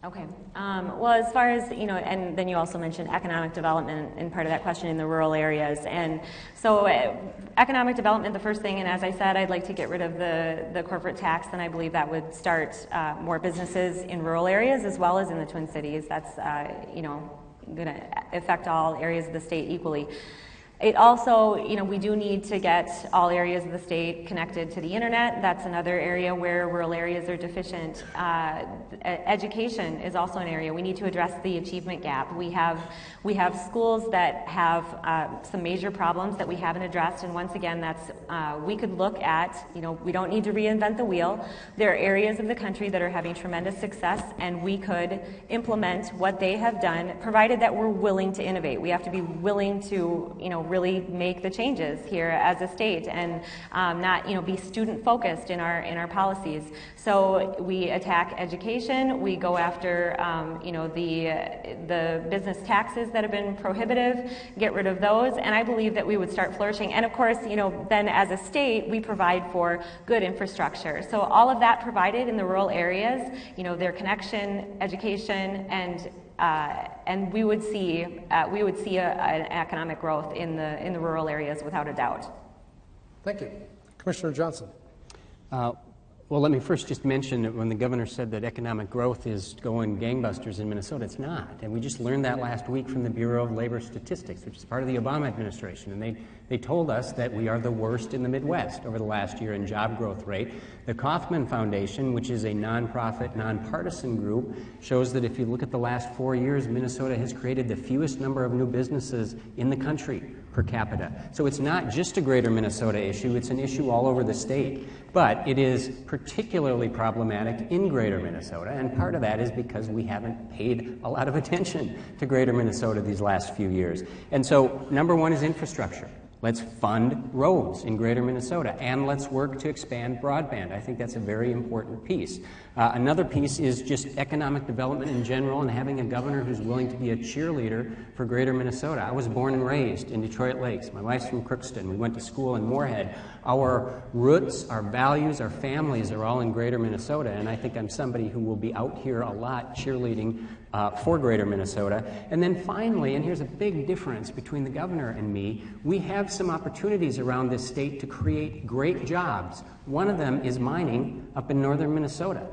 Okay. Well, as far as, you know, and then you also mentioned economic development in part of that question in the rural areas. And so economic development, the first thing, and as I said, I'd like to get rid of the corporate tax, and I believe that would start more businesses in rural areas as well as in the Twin Cities. That's, you know, going to affect all areas of the state equally. It also, you know, we do need to get all areas of the state connected to the internet. That's another area where rural areas are deficient. Education is also an area. We need to address the achievement gap. We have schools that have some major problems that we haven't addressed, and once again, that's we could look at, you know, we don't need to reinvent the wheel. There are areas of the country that are having tremendous success, and we could implement what they have done, provided that we're willing to innovate. We have to be willing to, you know, really make the changes here as a state, and not, you know, be student focused in our policies. So we attack education. We go after, you know, the business taxes that have been prohibitive, get rid of those, and I believe that we would start flourishing. And of course, you know, then as a state, we provide for good infrastructure. So all of that provided in the rural areas, you know, their connection, education, and we would see an economic growth in the rural areas without a doubt. Thank you. Commissioner Johnson. Well, let me first just mention that when the governor said that economic growth is going gangbusters in Minnesota, it's not. And we just learned that last week from the Bureau of Labor Statistics, which is part of the Obama administration. And they told us that we are the worst in the Midwest over the last year in job growth rate. The Kauffman Foundation, which is a nonprofit, nonpartisan group, shows that if you look at the last 4 years, Minnesota has created the fewest number of new businesses in the country per capita. So it's not just a greater Minnesota issue, it's an issue all over the state. But it is particularly problematic in greater Minnesota, and part of that is because we haven't paid a lot of attention to greater Minnesota these last few years. And so number one is infrastructure. Let's fund roads in greater Minnesota, and let's work to expand broadband. I think that's a very important piece. Another piece is just economic development in general and having a governor who's willing to be a cheerleader for greater Minnesota. I was born and raised in Detroit Lakes. My wife's from Crookston. We went to school in Moorhead. Our roots, our values, our families are all in greater Minnesota, and I think I'm somebody who will be out here a lot cheerleading for greater Minnesota. And then finally, and here's a big difference between the governor and me, we have some opportunities around this state to create great jobs. One of them is mining up in northern Minnesota.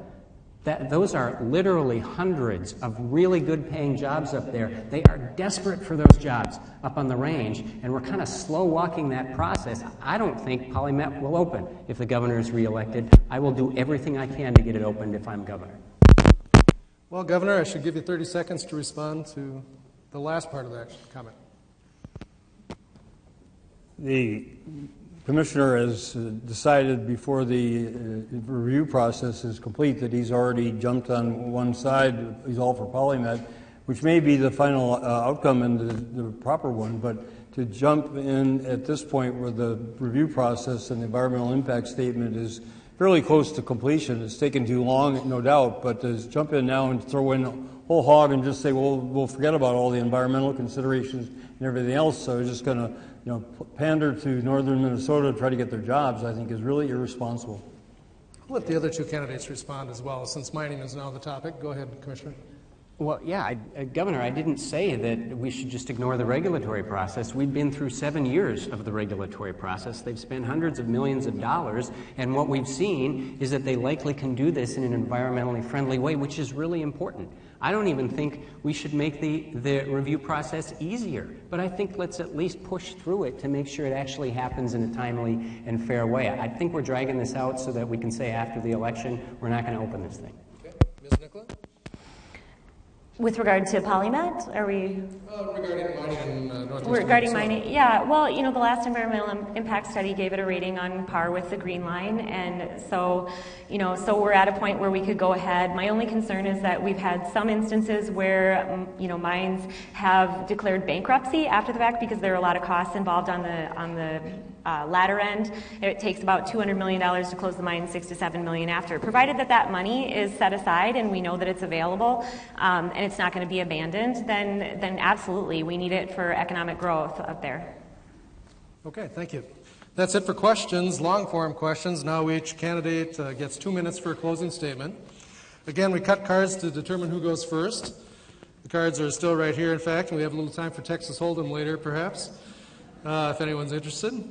Those are literally hundreds of really good paying jobs up there. They are desperate for those jobs up on the range, and we're kind of slow walking that process. I don't think Polymet will open if the governor is reelected. I will do everything I can to get it opened if I'm governor. Well, Governor, I should give you 30 seconds to respond to the last part of that comment. The commissioner has decided before the review process is complete that he's already jumped on one side. He's all for Polymet, which may be the final outcome and the proper one, but to jump in at this point where the review process and the environmental impact statement is fairly close to completion. It's taken too long, no doubt, but to jump in now and throw in whole hog and just say, well, we'll forget about all the environmental considerations and everything else, so we're just going to, you know, pander to northern Minnesota to try to get their jobs, I think is really irresponsible. I'll let the other two candidates respond as well, since mining is now the topic. Go ahead, Commissioner. Well, yeah, Governor, I didn't say that we should just ignore the regulatory process. We've been through 7 years of the regulatory process. They've spent hundreds of millions of dollars, and what we've seen is that they likely can do this in an environmentally friendly way, which is really important. I don't even think we should make the review process easier, but I think let's at least push through it to make sure it actually happens in a timely and fair way. I think we're dragging this out so that we can say after the election, we're not going to open this thing. Okay. Ms. Nicollet? With regard to Polymet, are we? Regarding mining in Northwest Regarding Minnesota. mining, yeah. Well, you know, the last environmental impact study gave it a rating on par with the Green Line, and so, you know, so we're at a point where we could go ahead. My only concern is that we've had some instances where, you know, mines have declared bankruptcy after the fact because there are a lot of costs involved on the latter end. It takes about $200 million to close the mine, $6 to $7 million after. Provided that that money is set aside and we know that it's available and it's not going to be abandoned, then absolutely we need it for economic growth up there. Okay, thank you. That's it for questions, long-form questions. Now each candidate gets 2 minutes for a closing statement. Again, we cut cards to determine who goes first. The cards are still right here, in fact, and we have a little time for Texas Hold'em later, perhaps, if anyone's interested.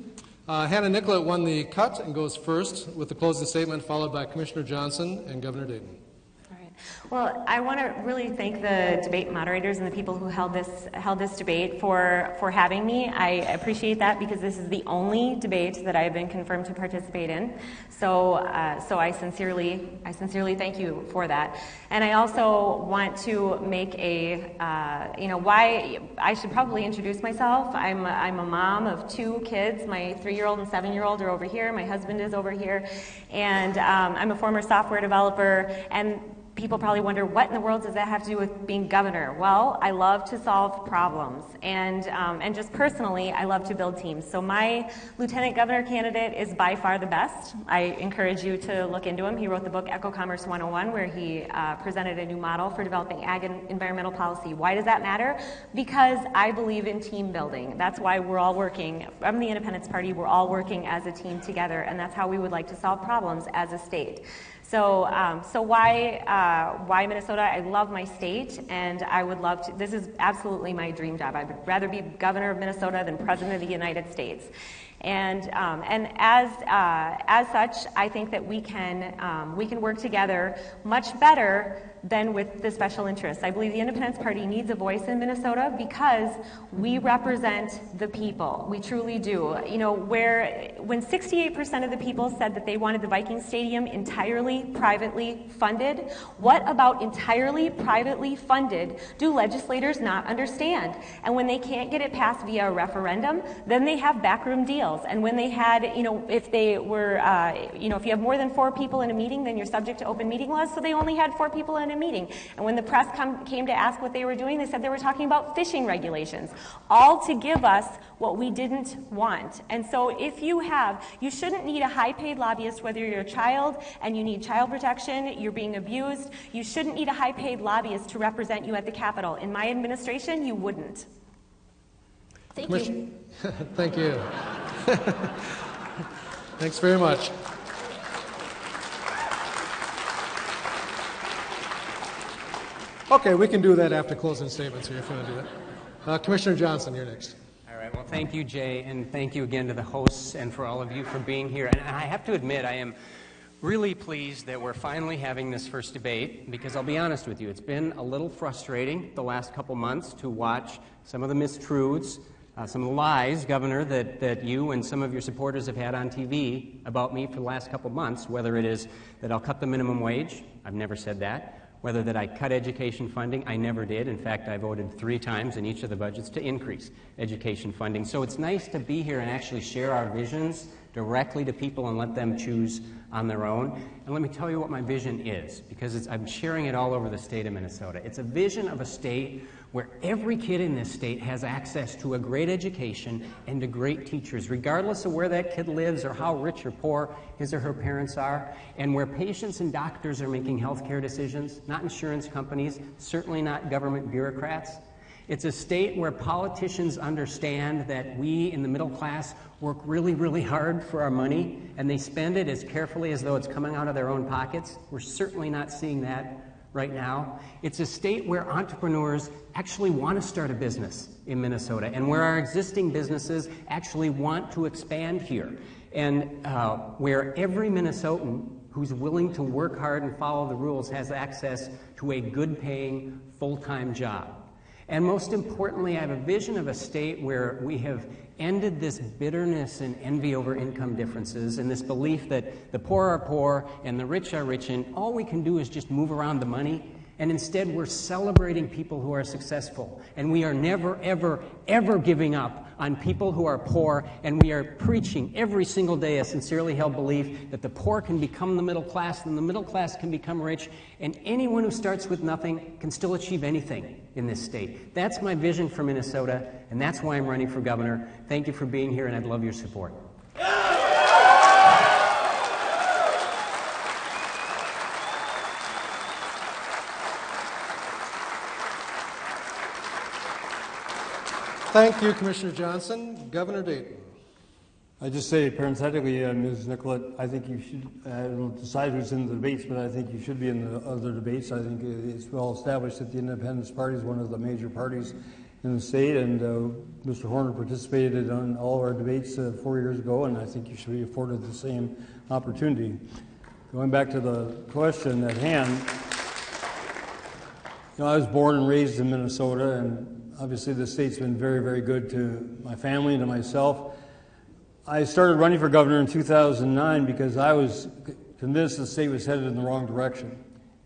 Hannah Nicollet won the cut and goes first with the closing statement, followed by Commissioner Johnson and Governor Dayton. All right. Well, I want to really thank the debate moderators and the people who held this debate for having me. I appreciate that because this is the only debate that I have been confirmed to participate in. So I sincerely thank you for that. And I also want to make why I should probably introduce myself. I'm a mom of 2 kids. My 3-year-old and 7-year-old are over here. My husband is over here, and I'm a former software developer. And people probably wonder, what in the world does that have to do with being governor? Well, I love to solve problems, and just personally, I love to build teams. So my lieutenant governor candidate is by far the best. I encourage you to look into him. He wrote the book Eco-Commerce 101, where he presented a new model for developing ag and environmental policy. Why does that matter? Because I believe in team building. That's why we're all working. From the Independence Party, we're all working as a team together, and that's how we would like to solve problems as a state. So why Minnesota? I love my state, and I would love to. This is absolutely my dream job. I would rather be governor of Minnesota than president of the United States. And as such, I think that we can work together much better than with the special interests. I believe the Independence Party needs a voice in Minnesota because we represent the people. We truly do. You know, when 68% of the people said that they wanted the Viking Stadium entirely privately funded, what about entirely privately funded do legislators not understand? And when they can't get it passed via a referendum, then they have backroom deals. And when they had, if they were, if you have more than 4 people in a meeting, then you're subject to open meeting laws. So they only had 4 people in a meeting. And when the press came to ask what they were doing, they said they were talking about fishing regulations, all to give us what we didn't want. And so if you shouldn't need a high-paid lobbyist, whether you're a child and you need child protection, you're being abused, you shouldn't need a high-paid lobbyist to represent you at the Capitol. In my administration, you wouldn't. Thank you. Thank you. Thanks very much. Okay, we can do that after closing statements here if you want to do that. Commissioner Johnson, you're next. All right, well, thank you, Jay, and thank you again to the hosts and for all of you for being here. And I have to admit, I am really pleased that we're finally having this first debate, because I'll be honest with you, it's been a little frustrating the last couple months to watch some of the mistruths, some of the lies, Governor, that you and some of your supporters have had on TV about me for the last couple months, whether it is that I'll cut the minimum wage, I've never said that, whether that I cut education funding, I never did. In fact, I voted 3 times in each of the budgets to increase education funding. So it's nice to be here and actually share our visions directly to people and let them choose on their own. And let me tell you what my vision is, because I'm sharing it all over the state of Minnesota. It's a vision of a state where every kid in this state has access to a great education and to great teachers, regardless of where that kid lives or how rich or poor his or her parents are, and where patients and doctors are making health care decisions, not insurance companies, certainly not government bureaucrats. It's a state where politicians understand that we in the middle class work really, really hard for our money, and they spend it as carefully as though it's coming out of their own pockets. We're certainly not seeing that right now. It's a state where entrepreneurs actually want to start a business in Minnesota, and where our existing businesses actually want to expand here, and where every Minnesotan who's willing to work hard and follow the rules has access to a good-paying, full-time job. And most importantly, I have a vision of a state where we have ended this bitterness and envy over income differences, and this belief that the poor are poor and the rich are rich, and all we can do is just move around the money And instead, we're celebrating people who are successful. And we are never, ever, ever giving up on people who are poor. And we are preaching every single day a sincerely held belief that the poor can become the middle class, and the middle class can become rich. And anyone who starts with nothing can still achieve anything in this state. That's my vision for Minnesota, and that's why I'm running for governor. Thank you for being here, and I'd love your support. Thank you, Commissioner Johnson. Governor Dayton. I just say parenthetically, Ms. Nicollet, I think you should, I don't decide who's in the debates, but I think you should be in the other debates. I think it's well established that the Independence Party is one of the major parties in the state, and Mr. Horner participated on all of our debates 4 years ago, and I think you should be afforded the same opportunity. Going back to the question at hand, I was born and raised in Minnesota, and obviously the state's been very, very good to my family and to myself. I started running for governor in 2009 because I was convinced the state was headed in the wrong direction.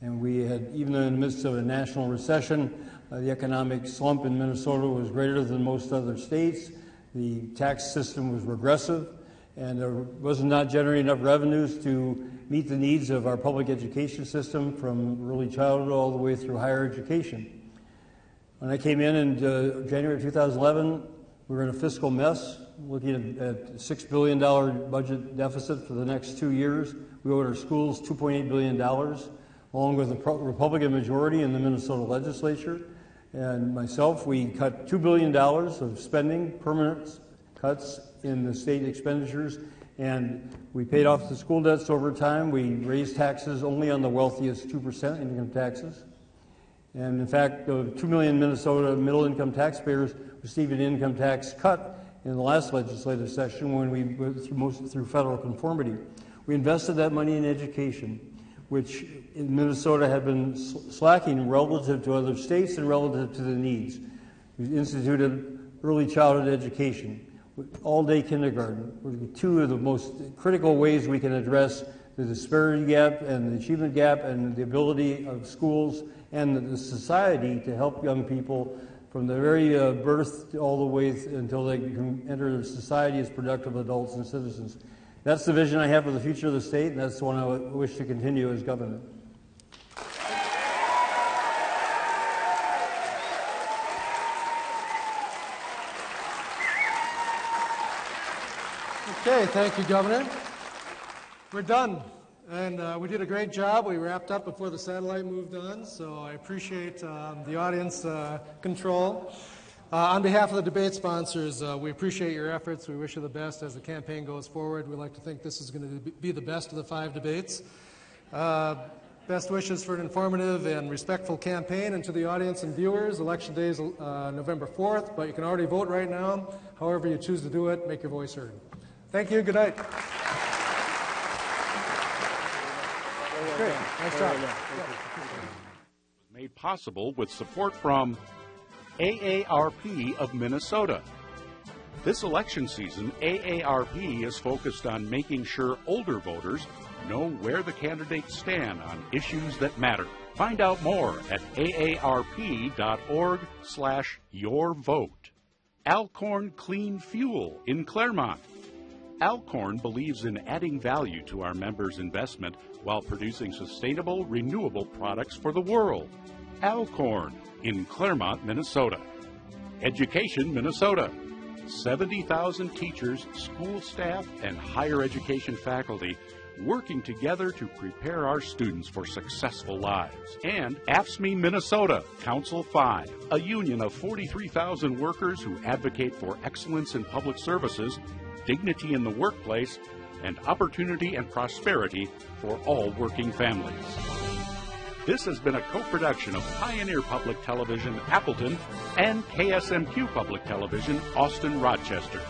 And we had, even in the midst of a national recession, the economic slump in Minnesota was greater than most other states. The tax system was regressive, and there was not generating enough revenues to meet the needs of our public education system from early childhood all the way through higher education. When I came in January 2011, we were in a fiscal mess, looking at $6 billion budget deficit for the next 2 years. We owed our schools $2.8 billion, along with a Republican majority in the Minnesota legislature. And myself, we cut $2 billion of spending, permanent cuts in the state expenditures, and we paid off the school debts over time. We raised taxes only on the wealthiest 2% income taxes. And in fact, 2 million Minnesota middle-income taxpayers received an income tax cut in the last legislative session when we went through federal conformity. We invested that money in education, which in Minnesota had been slacking relative to other states and relative to the needs. We instituted early childhood education, all-day kindergarten, were two of the most critical ways we can address the disparity gap and the achievement gap and the ability of schools and the society to help young people from the very birth all the way until they can enter society as productive adults and citizens. That's the vision I have for the future of the state, and that's the one I wish to continue as governor. Okay, thank you, Governor. We're done, and we did a great job. We wrapped up before the satellite moved on, so I appreciate the audience control. On behalf of the debate sponsors, we appreciate your efforts. We wish you the best as the campaign goes forward. We like to think this is going to be the best of the 5 debates. Best wishes for an informative and respectful campaign, and to the audience and viewers, Election Day is November 4th, but you can already vote right now. However you choose to do it, make your voice heard. Thank you. Good night. Great. Nice job. Made possible with support from AARP of Minnesota. This election season, AARP is focused on making sure older voters know where the candidates stand on issues that matter. Find out more at aarp.org/yourvote. Alcorn Clean Fuel in Claremont. Alcorn believes in adding value to our members' investment while producing sustainable, renewable products for the world. Alcorn in Claremont, Minnesota. Education Minnesota. 70,000 teachers, school staff, and higher education faculty working together to prepare our students for successful lives. And AFSCME Minnesota, Council 5, a union of 43,000 workers who advocate for excellence in public services, dignity in the workplace, and opportunity and prosperity for all working families. This has been a co-production of Pioneer Public Television, Appleton, and KSMQ Public Television, Austin, Rochester.